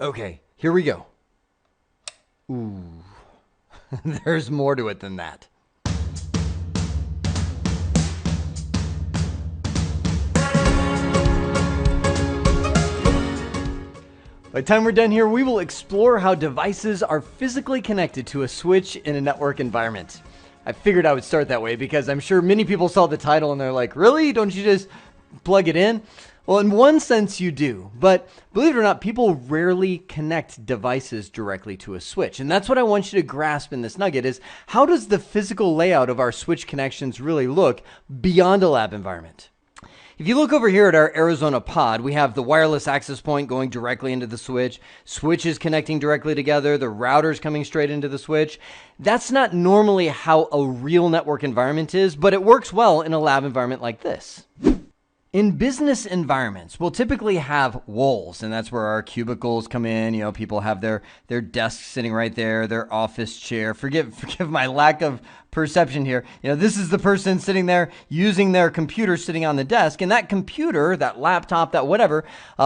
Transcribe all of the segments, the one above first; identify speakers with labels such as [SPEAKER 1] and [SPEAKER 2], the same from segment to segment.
[SPEAKER 1] Okay, here we go. Ooh, there's more to it than that. By the time we're done here, we will explore how devices are physically connected to a switch in a network environment. I figured I would start that way because I'm sure many people saw the title and they're like, really? Don't you just plug it in? Well, in one sense you do, but believe it or not, people rarely connect devices directly to a switch. And that's what I want you to grasp in this nugget is how does the physical layout of our switch connections really look beyond a lab environment? If you look over here at our Arizona pod, we have the wireless access point going directly into the switch, switches connecting directly together, the routers coming straight into the switch. That's not normally how a real network environment is, but it works well in a lab environment like this. In business environments, we'll typically have walls, and that's where our cubicles come in. You know, people have their desks sitting right there, their office chair. Forgive my lack of perception here. You know, this is the person sitting there using their computer sitting on the desk, and that computer, that laptop, that whatever,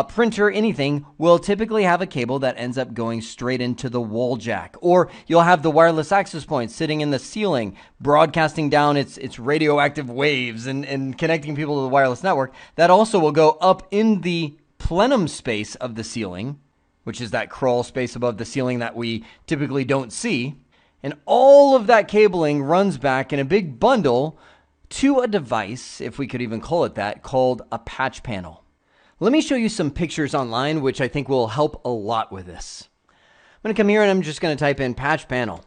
[SPEAKER 1] printer, anything, will typically have a cable that ends up going straight into the wall jack. Or you'll have the wireless access point sitting in the ceiling, broadcasting down its radioactive waves and connecting people to the wireless network. That also will go up in the plenum space of the ceiling, which is that crawl space above the ceiling that we typically don't see. And all of that cabling runs back in a big bundle to a device, if we could even call it that, called a patch panel. Let me show you some pictures online, which I think will help a lot with this. I'm going to come here and I'm just going to type in patch panel.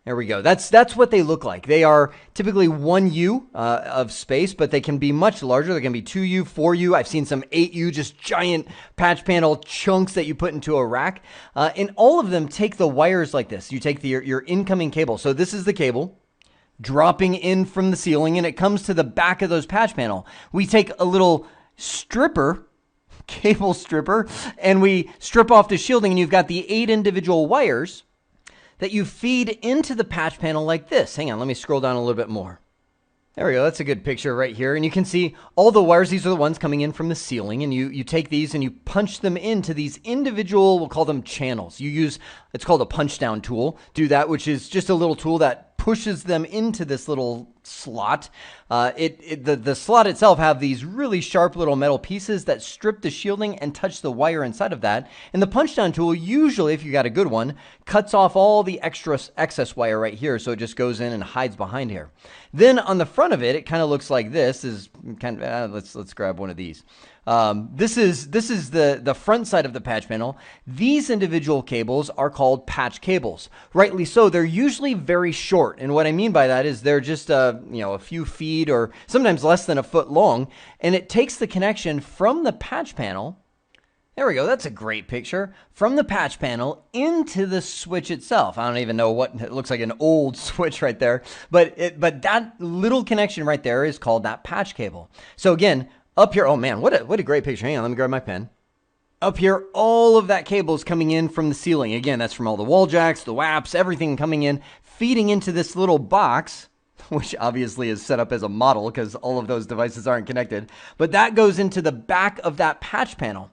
[SPEAKER 1] There we go. That's what they look like. They are typically 1U of space, but they can be much larger. They can be 2U, 4U. I've seen some 8U, just giant patch panel chunks that you put into a rack. And all of them take the wires like this. You take your incoming cable. So this is the cable dropping in from the ceiling, and it comes to the back of those patch panel. We take a little cable stripper, and we strip off the shielding, and you've got the 8 individual wires that you feed into the patch panel like this. Hang on, let me scroll down a little bit more. There we go. That's a good picture right here. And you can see all the wires. These are the ones coming in from the ceiling. And you take these and you punch them into these individual, we'll call them channels. It's called a punch down tool. Do that, which is just a little tool that pushes them into this little slot. The slot itself have these really sharp little metal pieces that strip the shielding and touch the wire inside of that. And the punch down tool, usually, if you got a good one, cuts off all the excess wire right here, so it just goes in and hides behind here. Then on the front of it, it kind of looks like this. Let's grab one of these. This is the front side of the patch panel. These individual cables are called patch cables. Rightly so. They're usually very short, and what I mean by that is they're just a few feet or sometimes less than a foot long, and it takes the connection from the patch panel. There we go. That's a great picture. From the patch panel into the switch itself. I don't even know what it looks like, an old switch right there, but that little connection right there is called that patch cable. So again, up here, oh man, what a great picture. Hang on, let me grab my pen. Up here, all of that cable is coming in from the ceiling. Again, that's from all the wall jacks, the WAPs, everything coming in, feeding into this little box, which obviously is set up as a model because all of those devices aren't connected. But that goes into the back of that patch panel.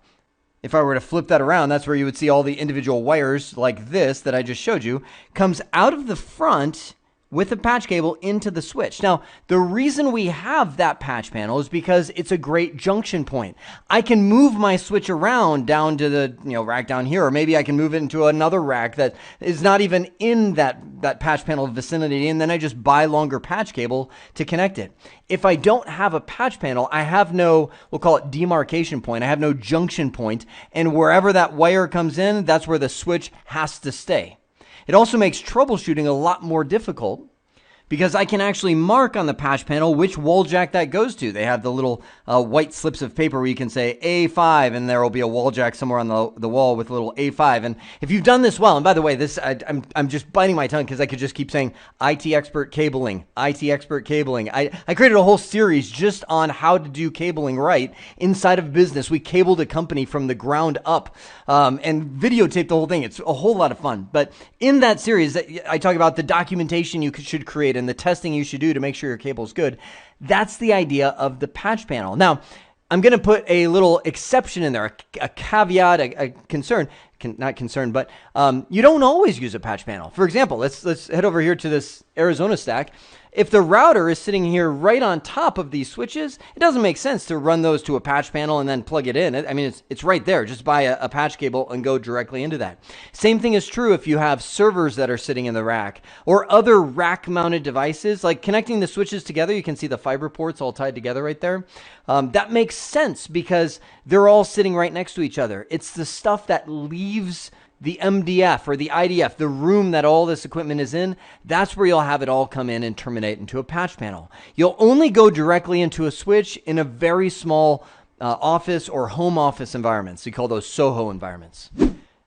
[SPEAKER 1] If I were to flip that around, that's where you would see all the individual wires like this that I just showed you, comes out of the front with the patch cable into the switch. Now, the reason we have that patch panel is because it's a great junction point. I can move my switch around down to the rack down here, or maybe I can move it into another rack that is not even in that patch panel vicinity, and then I just buy longer patch cable to connect it. If I don't have a patch panel, I have no, we'll call it demarcation point. I have no junction point, and wherever that wire comes in, that's where the switch has to stay. It also makes troubleshooting a lot more difficult because I can actually mark on the patch panel which wall jack that goes to. They have the little white slips of paper where you can say A5, and there will be a wall jack somewhere on the wall with a little A5. And if you've done this well, and by the way, I'm just biting my tongue because I could just keep saying IT expert cabling, IT expert cabling. I created a whole series just on how to do cabling right inside of business. We cabled a company from the ground up and videotaped the whole thing. It's a whole lot of fun. But in that series, I talk about the documentation you should create and the testing you should do to make sure your cable is good. That's the idea of the patch panel. Now, I'm going to put a little exception in there, a caveat, a concern, not concern, but you don't always use a patch panel. For example, let's head over here to this Arizona stack. If the router is sitting here right on top of these switches, it doesn't make sense to run those to a patch panel and then plug it in. I mean, it's right there. Just buy a patch cable and go directly into that. Same thing is true if you have servers that are sitting in the rack or other rack-mounted devices, like connecting the switches together. You can see the fiber ports all tied together right there. That makes sense because they're all sitting right next to each other. It's the stuff that leaves the MDF or the IDF, the room that all this equipment is in, that's where you'll have it all come in and terminate into a patch panel. You'll only go directly into a switch in a very small office or home office environments. We call those SOHO environments.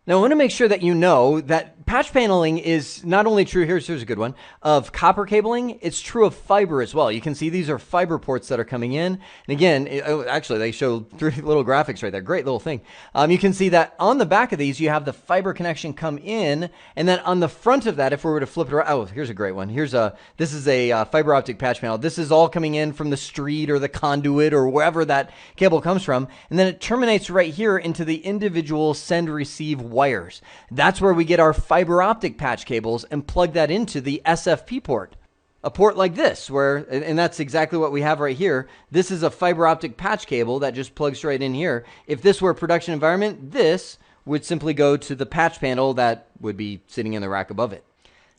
[SPEAKER 1] Now, I want to make sure that you know that patch paneling is not only true, here's a good one, of copper cabling, it's true of fiber as well. You can see these are fiber ports that are coming in. And again, actually, they show 3 little graphics right there. Great little thing. You can see that on the back of these, you have the fiber connection come in. And then on the front of that, if we were to flip it around, oh, here's a great one. This is a fiber optic patch panel. This is all coming in from the street or the conduit or wherever that cable comes from. And then it terminates right here into the individual send-receive wires. That's where we get our fiber optic patch cables and plug that into the SFP port. A port like this, and that's exactly what we have right here. This is a fiber optic patch cable that just plugs right in here. If this were a production environment, this would simply go to the patch panel that would be sitting in the rack above it.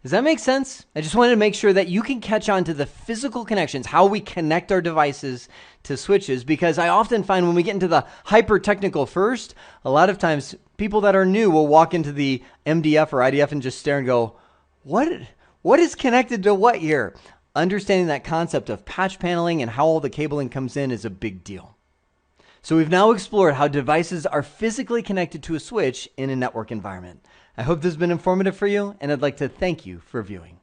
[SPEAKER 1] Does that make sense? I just wanted to make sure that you can catch on to the physical connections, how we connect our devices to switches, because I often find when we get into the hyper technical first, a lot of times people that are new will walk into the MDF or IDF and just stare and go, what is connected to what here? Understanding that concept of patch paneling and how all the cabling comes in is a big deal. So we've now explored how devices are physically connected to a switch in a network environment. I hope this has been informative for you, and I'd like to thank you for viewing.